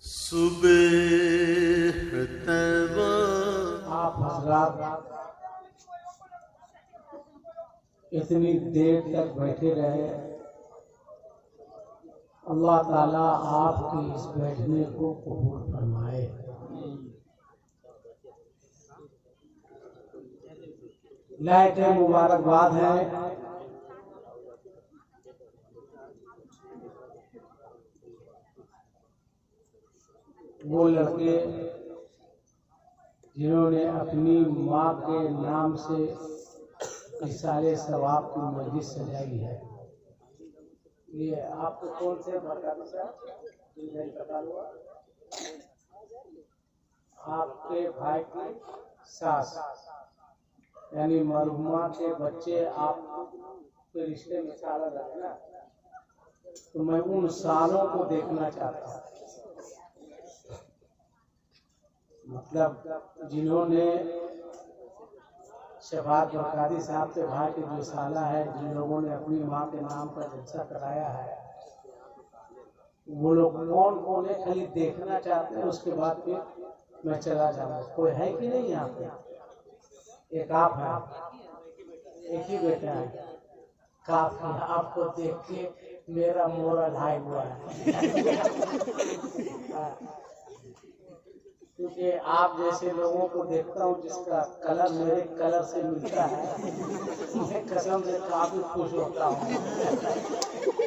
सुबह तवा आप हजरात इतनी देर तक बैठे रहे। अल्लाह ताला आपके इस बैठने को कबूल फरमाए। लाइट मुबारकबाद है। वो लड़के जिन्होंने अपनी माँ के नाम से सारे सवाब की मस्जिद सजाई है। ये आपको कौन से आपके भाई की सास यानी मरहुमा के बच्चे आपके रिश्ते में साला लगे ना, तो मैं उन सालों को देखना चाहता हूँ। मतलब जिन्होंने शफात बरकाती साहब के भाई के जो साला है, जिन लोगों ने अपनी माँ के नाम पर जलसा कराया है, वो लोग कौन कौन है खाली देखना चाहते हैं। उसके बाद फिर मैं चला जाऊंगा। कोई है कि नहीं यहाँ पे? एक आप है, एक ही बेटा है। काफी आपको देख के मेरा मोरल हाई हुआ है। क्योंकि आप जैसे लोगों को देखता हूँ जिसका कलर मेरे कलर से मिलता है, मैं कसम से काफी खुश होता हूँ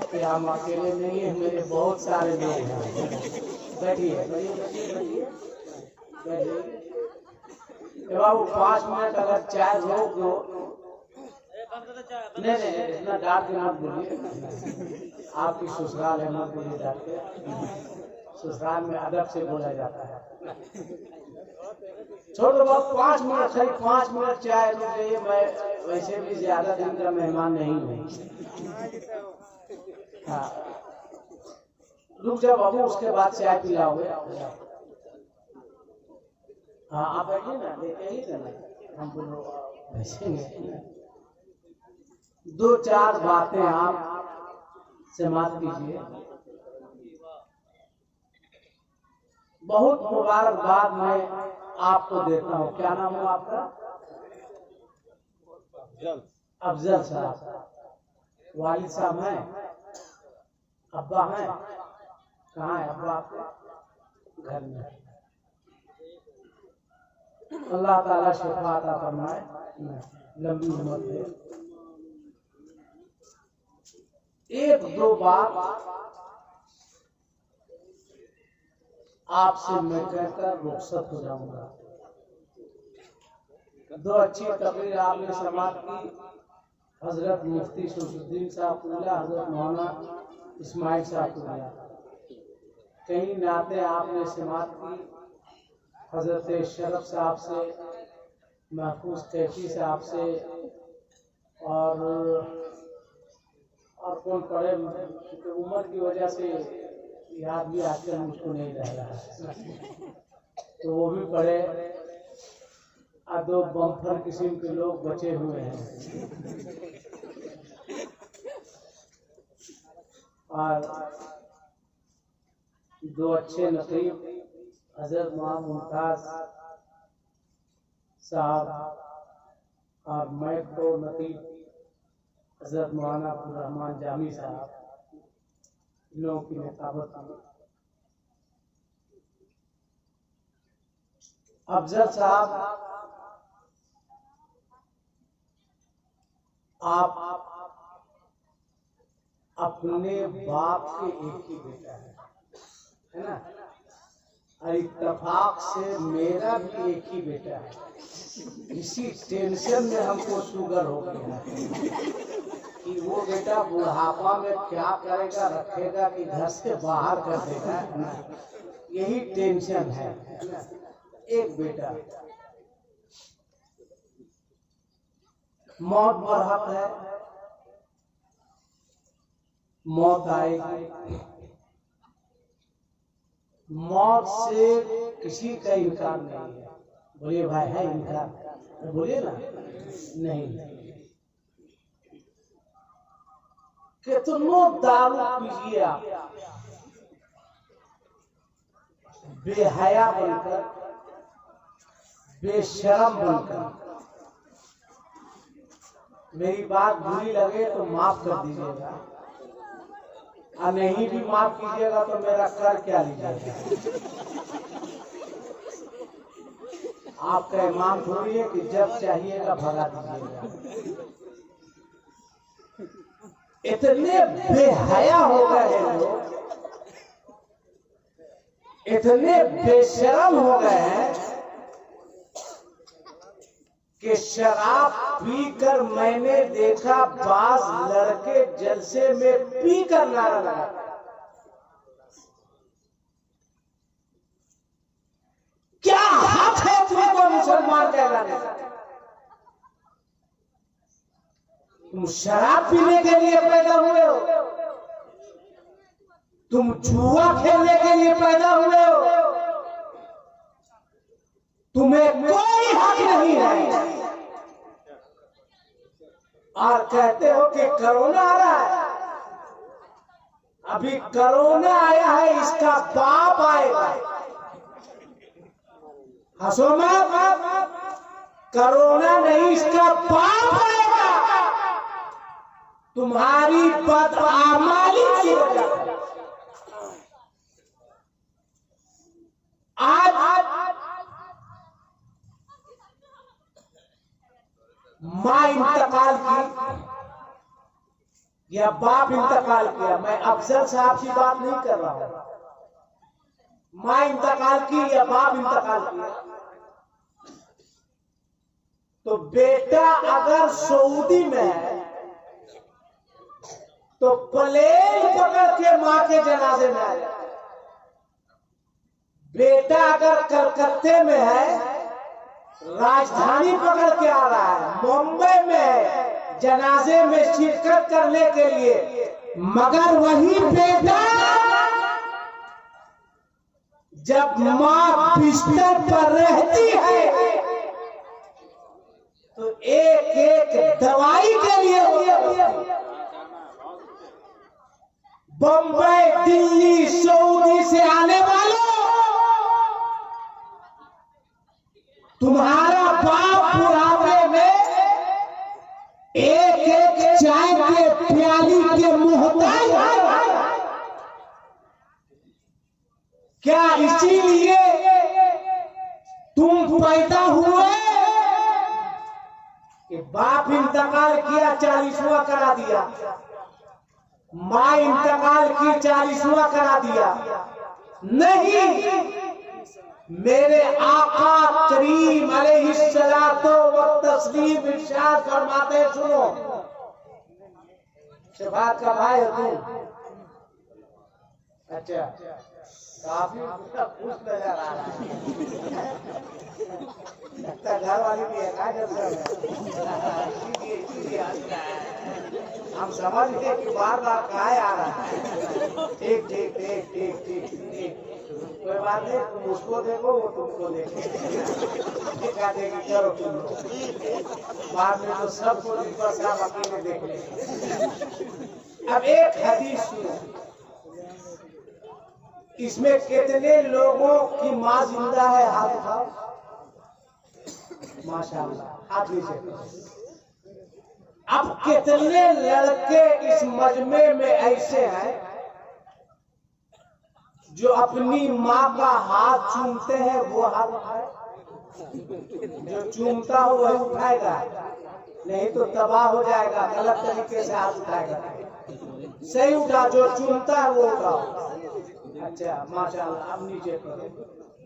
कि हम अकेले नहीं है, मेरे बहुत सारे लोग हैं। बैठिए बाबू, 5 मिनट अगर चाय रोक दो। नहीं, इतना डांट के मत बोलिए। आपकी ससुराल है, मत बोलिए डांट के। ससुराल में अदब से बोला जाता है। छोड़ो बाबू, 5 मिनट है, 5 मिनट चाय रुक जाइए। मैं वैसे भी ज्यादा दिन का मेहमान नहीं हूँ। हाँ, रुक जाओ बाबू, उसके बाद चाय पिलाओगे। हाँ, आप बैठिए ना, लेके ही ना हम बोलो बैठेंगे। 2-4 बातें आप समाप्त कीजिए। बहुत मुबारकबाद मैं आपको देता हूँ। क्या नाम है आपका? अफजल साहब। वालिद साहब हैं? अब्बा हैं? कहाँ है अब्बा आपके? घर में। अल्लाह ताला शिफा अता फरमाए, लंबी उम्र दे। 1-2 बात आपसे मैं कहकर रुखसत हो जाऊंगा। 2 अच्छी तकरीर आपने समाप्त की। हजरत मुफ्ती शमसुद्दीन साहब पुलिया, हजरत मौलाना इस्माइल साहब पुलिया, कई नाते आपने समाप्त की। हजरत शरफ साहब से, महफूज कैफी साहब से, और कौन पढ़े, उम्र की वजह से याद भी आजकल मुझको नहीं रह रहा है, तो वो भी पढ़े। 2 बम्फर किस्म के लोग बचे हुए हैं। और 2 अच्छे नकीब, हजरत मोहम्मद मुमताज साहब, और मैं तो नकीब हजरत मौलाना अब्दुल रहमान जामी साहब, इन लोगों की निकाबत। अफजल साहब, आप अपने बाप के एक ही बेटा है ना? और इत्तेफाक से मेरा भी एक ही बेटा है। इसी टेंशन में हमको शुगर हो गया कि वो बेटा बुढ़ापा में क्या करेगा, रखेगा कि घर से बाहर कर देगा ना। यही टेंशन है। एक बेटा, मौत बरहक है, मौत आएगी। मौत से किसी का इनकार नहीं है। बोलिए भाई, है इनकार? बोलिए ना। नहीं, कितनो दारू पीजिए आप, बेहया बनकर, बेशरम बनकर, मेरी बात बुरी लगे तो माफ कर दीजिएगा, और नहीं भी माफ कीजिएगा तो मेरा कर क्या लीजिएगा। आपका ईमान थोड़ी है कि जब चाहिएगा भगा दीजिएगा। इतने बेहया हो गए हैं लोग, इतने बेशरम हो गए हैं कि शराब पीकर मैंने देखा बाज लड़के जलसे में पीकर नारा लगा। क्या हक है तुमको मुसलमान कहलाने का? तुम शराब पीने के लिए पैदा हुए हो, तुम जुआ खेलने के लिए पैदा हुए हो, तुम्हें कोई हक नहीं है, और कहते हो कि कोरोना आ रहा है। अभी कोरोना आया है, इसका बाप आएगा। हंसो मत, कोरोना नहीं, इसका बाप आएगा तुम्हारी बदआमाली की वजह। आज माँ इंतकाल की या बाप इंतकाल किया, मैं अफजल साहब की बात नहीं कर रहा हूं। माँ इंतकाल की या बाप इंतकाल किया तो बेटा अगर सऊदी में है तो प्लेन पकड़ के माँ के जनाजे में आए। बेटा अगर कलकत्ते में है, राजधानी पकड़ के आ रहा है, मुंबई में है, जनाजे में शिरकत करने के लिए, मगर वही बेटा जब माँ बिस्तर पर रहती है तो एक एक दवाई के लिए बंबई, दिल्ली, सऊदी से आने वालों, तुम्हारा बाप बुढ़ापे में एक एक चाय के प्याली के मोहताज है। क्या इसीलिए तुम पैदा हुए कि बाप इंतकाल किया 40वां करा दिया, माँ इंतकाल की 40वां करा दिया? नहीं, मेरे आका करीम अलैहिस्सलातो व तस्लीम इरशाद फरमाते, सुनो, शफात का भाई हो तुम? अच्छा, काफी खुश नजर आ रहा है, लगता घर वाली भी है। हम समझते कि बार बार काय आ रहा है। ठीक ठीक ठीक ठीक ठीक ठीक, कोई बात नहीं, तुम उसको देखो, वो तुमको देखे, क्या देगी करो तुम लोग, बाद में तो सबको बस आप अकेले देख लेंगे। अब एक हदीस सुनो, इसमें कितने लोगों की माँ जिंदा है? हाथ उठाओ, माशाअल्लाह, हाथ नीचे। अब कितने लड़के इस मजमे में ऐसे हैं जो अपनी माँ का हाथ चूमते हैं? वो हाथ उठाए, जो चूमता हो वही उठाएगा, नहीं तो तबाह हो जाएगा, गलत तरीके से हाथ उठाएगा। सही उठा, जो चूमता है वो उठाओ। अच्छा माशाअल्लाह, अब नीचे करो।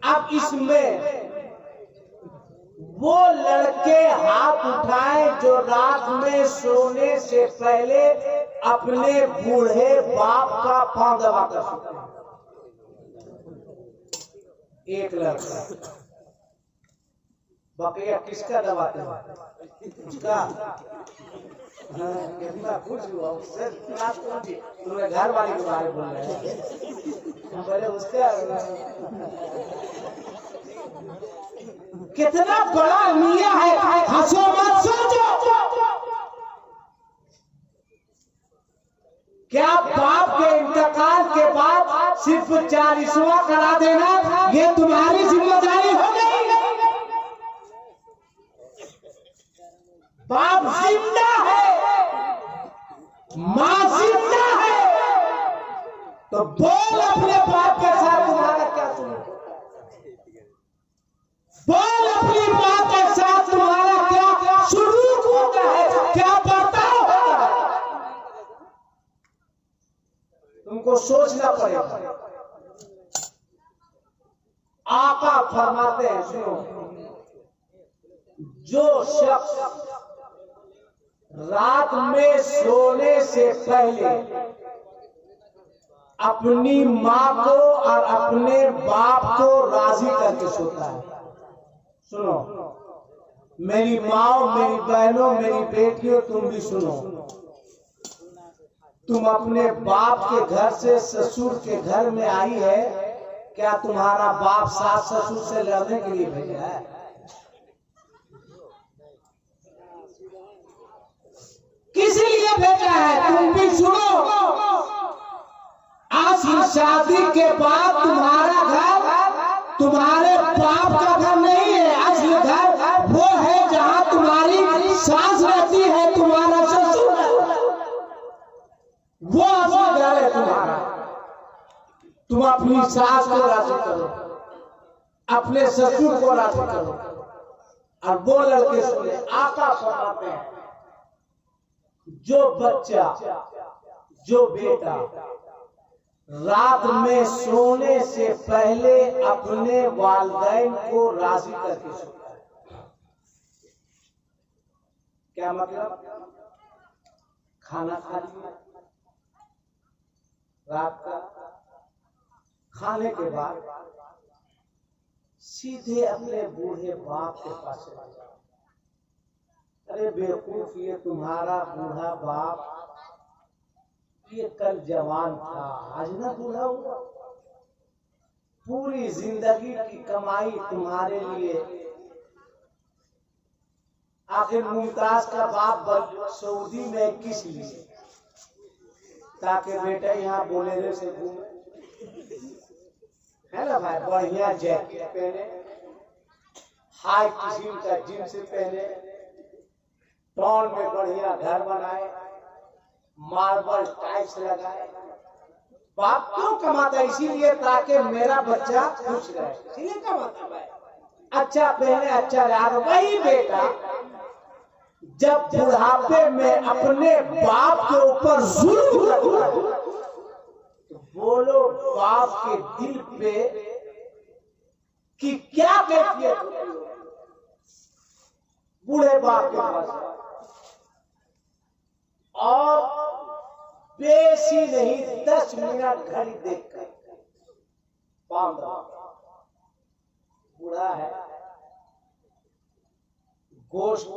अब इसमें वो लड़के हाथ उठाए जो रात में सोने से पहले अपने बूढ़े बाप का पांव दबा कर सोते हैं। एक लड़का, बकिया किसका दबाते हैं? उसका। हाँ, कितना खुश हुआ उससे। तुम्हें घर वाले के बारे में बोल रहे हैं, पहले उसका। कितना बड़ा मियां है, हंसो मत, सोचो। क्या बाप के इंतकाल के बाद सिर्फ 40वां करा देना ये बाप जिंदा है, माँ जिंदा है, तो बोल अपने बाप के साथ तुम्हारा क्या सुलूक होता है? बोल अपनी माँ के साथ तुम्हारा क्या सुलूक होता है, क्या बर्ताव होता है? तुमको सोचना पड़ेगा। आका फरमाते हैं, सुनो, जो शख्स रात में सोने से पहले अपनी माँ को और अपने बाप को राजी करके सोता है। सुनो मेरी माँ, मेरी बहनों, मेरी बेटियों, तुम भी सुनो। तुम अपने बाप के घर से ससुर के घर में आई है, क्या तुम्हारा बाप सास ससुर से लड़ने के लिए भेजा है? किस लिए भेजा है? तुम भी सुनो। आज शादी के बाद तुम्हारा घर तुम्हारे बाप का घर नहीं है। असली घर वो है जहां तुम्हारी सास रहती है, तुम्हारा ससुर, वो असली घर है तुम्हारा। तुम अपनी सास को राजी करो, अपने ससुर को राजी करो, और वो लड़के सुने। आका फरमाते हैं, जो बच्चा, जो बेटा रात में सोने से पहले अपने वालिदैन को राजी करके सोता है। क्या मतलब? खाना खा लिया, रात का खाने के बाद सीधे अपने बूढ़े बाप के पास चला जाओ। अरे बेवकूफ, ये तुम्हारा बूढ़ा बाप ये कल जवान था, आज ना बूढ़ा हुआ। पूरी जिंदगी की कमाई तुम्हारे लिए। आखिर मुमताज का बाप सऊदी में किस लिए? ताकि बेटा यहाँ बोलेरे से घूमे, है ना भाई? बढ़िया जैकेट पहने, हाई किस्म का जींस पहने, टाउन में बढ़िया घर बनाए, मार्बल टाइल्स लगाए। बाप क्यों कमाता? इसीलिए ताकि मेरा बच्चा खुश रहे, इसीलिए कमाता भाई। अच्छा पहले, अच्छा यार। वही बेटा जब बुढ़ापे में अपने बाप के ऊपर जुल्म करता है, तो बोलो बाप के दिल पे कि क्या कैफियत होती है? बूढ़े बाप के पास और बेसी नहीं 10 मिनट घड़ी देखकर पाँव दबा। बूढ़ा है, गोश्त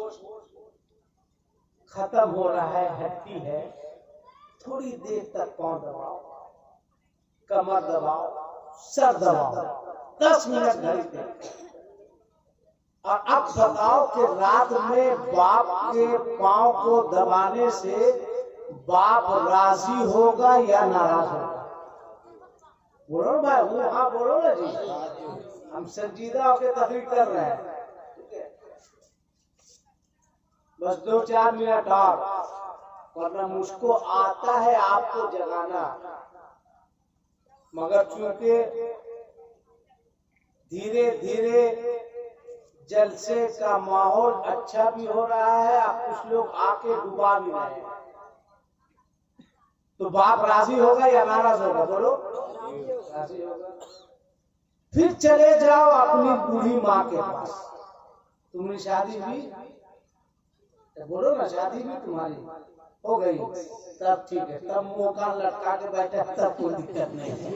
खत्म हो रहा है, हड्डी है, थोड़ी देर तक पाँव दबाओ, कमर दबाओ, सर दबाओ, 10 मिनट घड़ी देखकर। और अब बताओ कि रात में बाप के पाँव को दबाने से बाप राजी होगा या नाराज होगा? बोलो भाई, हूँ हाँ बोलो ना जी। हम संजीदा होकर तकलीफ कर रहे हैं। बस 2-4 मिनट और, वरना मुझको आता है आपको जगाना, मगर चूंकि धीरे धीरे जलसे का माहौल अच्छा भी हो रहा है, अब कुछ लोग आके डुबा भी रहे हैं, तो बाप राजी होगा या नाराज होगा? बोलो राजी होगा। फिर चले जाओ अपनी बूढ़ी माँ के पास। तुमने शादी भी, बोलो ना, शादी भी तुम्हारी हो गई, तब ठीक है, तब मौका लटका के बैठे, तब कोई दिक्कत नहीं है।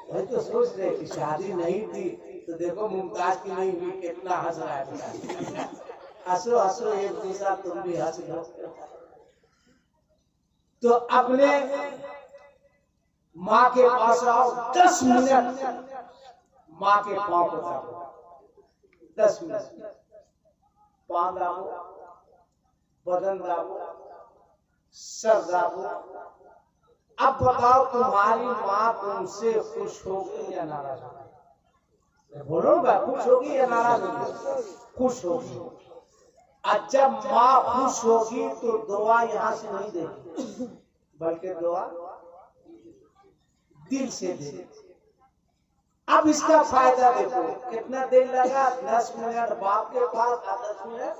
वही तो सोच रहे कि शादी नहीं थी तो देखो मुमताज की नहीं हुई, कितना हंस रहा है। हंसो हंसो एक दूसरा, तुम भी हंस लो। तो अपने माँ के पास आओ, 10 मिनट माँ के पाँव को दाबो, 10 मिनट पाँव दाबो, बदन दाबो, सर दाबो। अब बताओ तुम्हारी माँ तुमसे खुश होगी या नाराज होगी? बोलो भाई, खुश होगी या नाराज होगी? खुश होगी। और जब माँ खुश होगी तो दुआ यहाँ से नहीं देगी, बल्कि दुआ दिल से देगी। अब इसका फायदा देखो, कितना देर लगा, 10 मिनट बाप के पास और 10 मिनट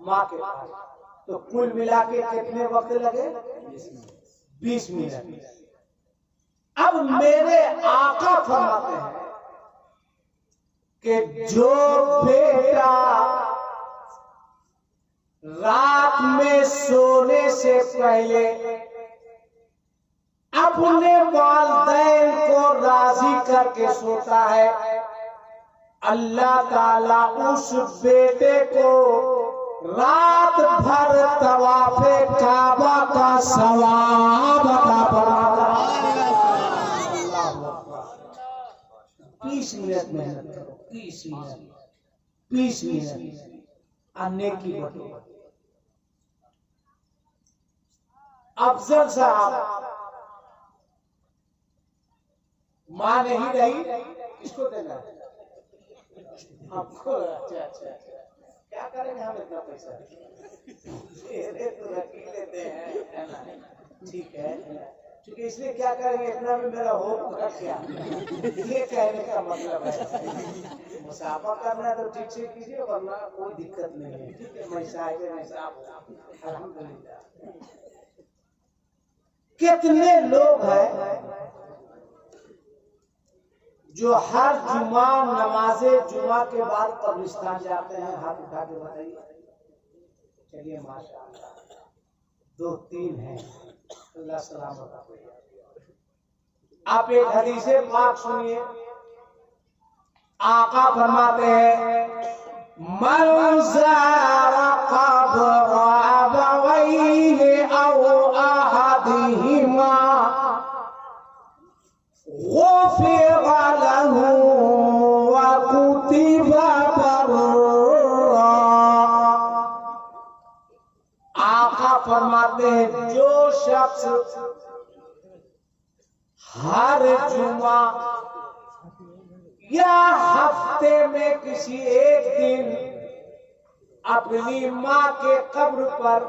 माँ के पास, तो कुल मिला के कितने वक्त लगे? 20 मिनट। अब मेरे आका फरमाते हैं कि जो बेटा रात में सोने से पहले अपने वालिदैन को राजी करके सोता है, अल्लाह ताला उस बेटे को रात भर तवाफे काबा का सवाब अता फरमाता है। 20 मिनट मेहनत करो, 20 मिनट अन्य की बटो। अफजल साहब मां नहीं रही, किसको देना है? आपको। अच्छा, क्या करेंगे हम इतना पैसा? तो रख ही लेते हैं, है ना? ठीक है, क्योंकि इसलिए क्या करेंगे, इतना में मेरा होगा क्या, ये कहने का मतलब है। मुसाफा करना है तो ठीक से कीजिए, वरना कोई दिक्कत नहीं है। ठीक है, अल्हम्दुलिल्लाह। कितने लोग हैं जो हर जुमा नमाजे जुमा के बाद कब्रिस्तान जाते हैं? हाथ उठा के बताइए। चलिए माशाअल्लाह, 2-3 हैं, अल्लाह सलामत। आप एक हदीस पाक सुनिए, आका फरमाते हैं, मन ज़ारा क़ब्र अबवैहि औ अहदिहिमा गुफ़िरा लहू व कुतिबा बर्रा। आका फरमाते हैं, जो शख्स हर जुमा या हफ्ते में किसी एक दिन अपनी माँ के कब्र पर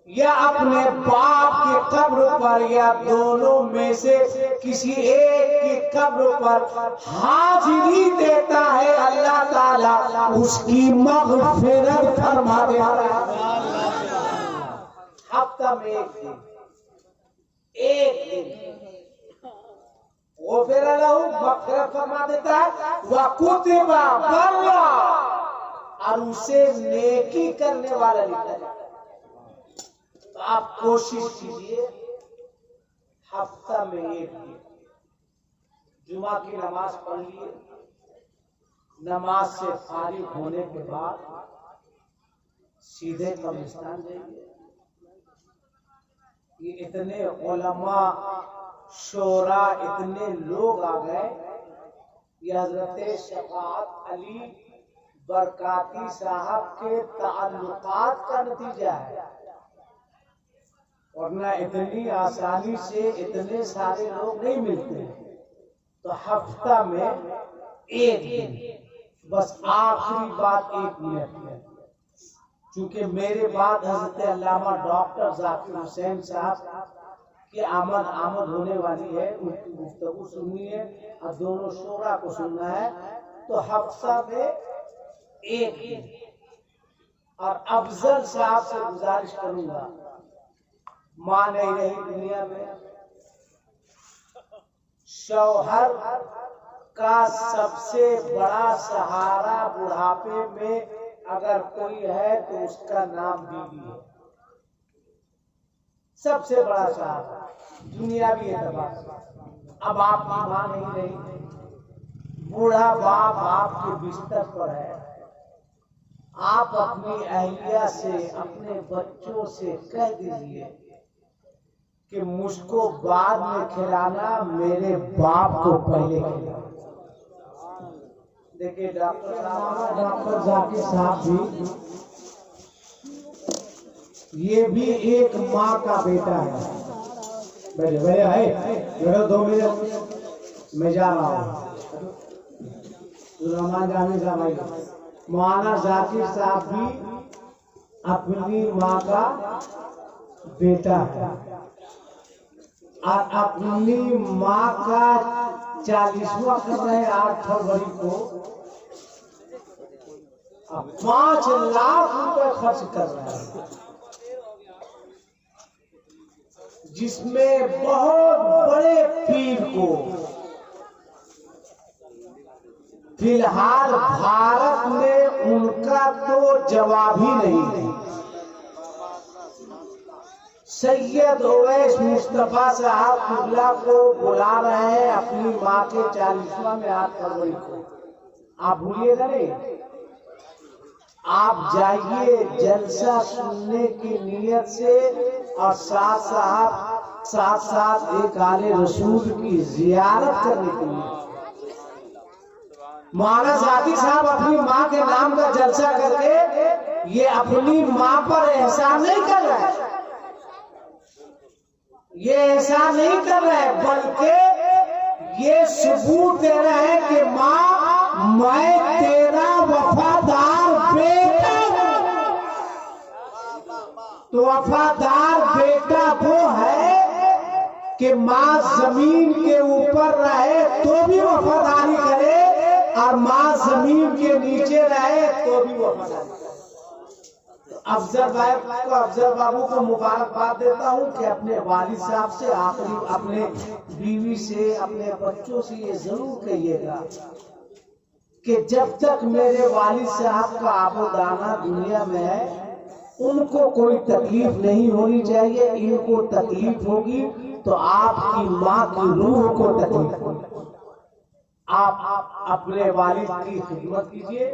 या अपने बाप के कब्र पर या दोनों में से किसी एक की कब्र पर हाजिरी देता है, अल्लाह ताला उसकी मग़फ़िरत फरमा देता है। हफ्ता में एक दिन वो फिर मग़फ़िरत फरमा देता है, व कुतिबा बर्रा, और उसे नेकी करने वाला लिखा जाता है। तो आप कोशिश कीजिए, हफ्ता में एक दिन जुमा की नमाज पढ़ लिए, नमाज से फारिग होने के बाद सीधे कब्रिस्तान जाइए। ये इतने उलमा शोरा, इतने लोग आ गए, ये हजरत शफाअत अली बरकाती साहब के ताल्लुकात का नतीजा है, वरना इतनी आसानी से इतने सारे लोग नहीं मिलते। तो हफ्ता में एक दिन, बस आखिरी बात 1 मिनट में, क्योंकि मेरे बाद हजरत अल्लामा डॉक्टर जाकिर हुसैन साहब की आमद होने वाली है, उनकी गुफ्तगू सुननी है और दोनों शोरा को सुनना है। तो हफ्ता में एक दिन। और अफजल साहब से गुजारिश करूंगा, मां नहीं रही दुनिया में, शौहर का सबसे बड़ा सहारा बुढ़ापे में अगर कोई है तो उसका नाम बीवी है। सबसे बड़ा सहारा दुनियावी एतबार से। अब आपकी मां नहीं रही, बूढ़ा बाप आपके बिस्तर पर है, आप अपनी अहलिया से, अपने बच्चों से कह दीजिए कि मुझको बाद में खिलाना, मेरे बाप को पहले खिलाना। देखिए डॉक्टर जाकिर साहब भी, ये भी एक माँ का बेटा है। बैठे है 2 मिनट मैं जा रहा हूँ। रहमान जामी साहब, मौलाना जाकिर साहब भी अपनी माँ का बेटा है और अपनी माँ का 40वां कर रहे हैं 8 फरवरी को। अब 5 लाख रुपए खर्च कर रहे हैं, जिसमें बहुत बड़े पीर को फिलहाल भारत में उनका तो जवाब ही नहीं। सैयद ओवैस मुस्तफा साहब कुबला को बुला रहे हैं अपनी माँ के 40वां में 8 फरवरी को। आप भूलिएगा नहीं, आप जाइए जलसा सुनने की नीयत से और साथ साथ एक आले रसूल की जियारत करने के लिए। मौलाना सादी साहब अपनी माँ के नाम का जलसा करके ये अपनी माँ पर एहसान नहीं कर रहे, ये एहसान नहीं कर रहे, बल्कि ये सबूत दे रहे हैं कि माँ मैं तेरा वफादार बेटा हूं। तो वफादार बेटा वो है कि माँ जमीन के ऊपर रहे तो भी वफादारी करे और माँ जमीन के नीचे रहे तो भी वफादारी करे। अफजल बाबू को मुबारकबाद देता हूँ कि अपने वालिद साहब से, आखिरी अपने बीवी से, अपने बच्चों से ये जरूर कहिएगा कि जब तक मेरे वालिद साहब का आबोदाना दुनिया में है उनको कोई तकलीफ नहीं होनी चाहिए। इनको तकलीफ होगी तो आपकी माँ की रूह को तकलीफ होगी। आप अपने वालिद की खिदमत कीजिए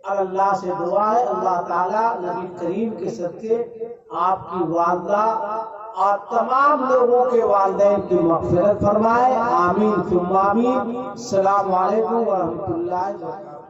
और अल्लाह से दुआ है अल्लाह ताला नबी करीम के सदके आपकी वालदा और तमाम लोगों के वालिदैन की मग़फ़िरत फरमाए। आमीन सुम्मा आमीन। अस्सलामु अलैकुम व रहमतुल्लाहि व बरकातहू।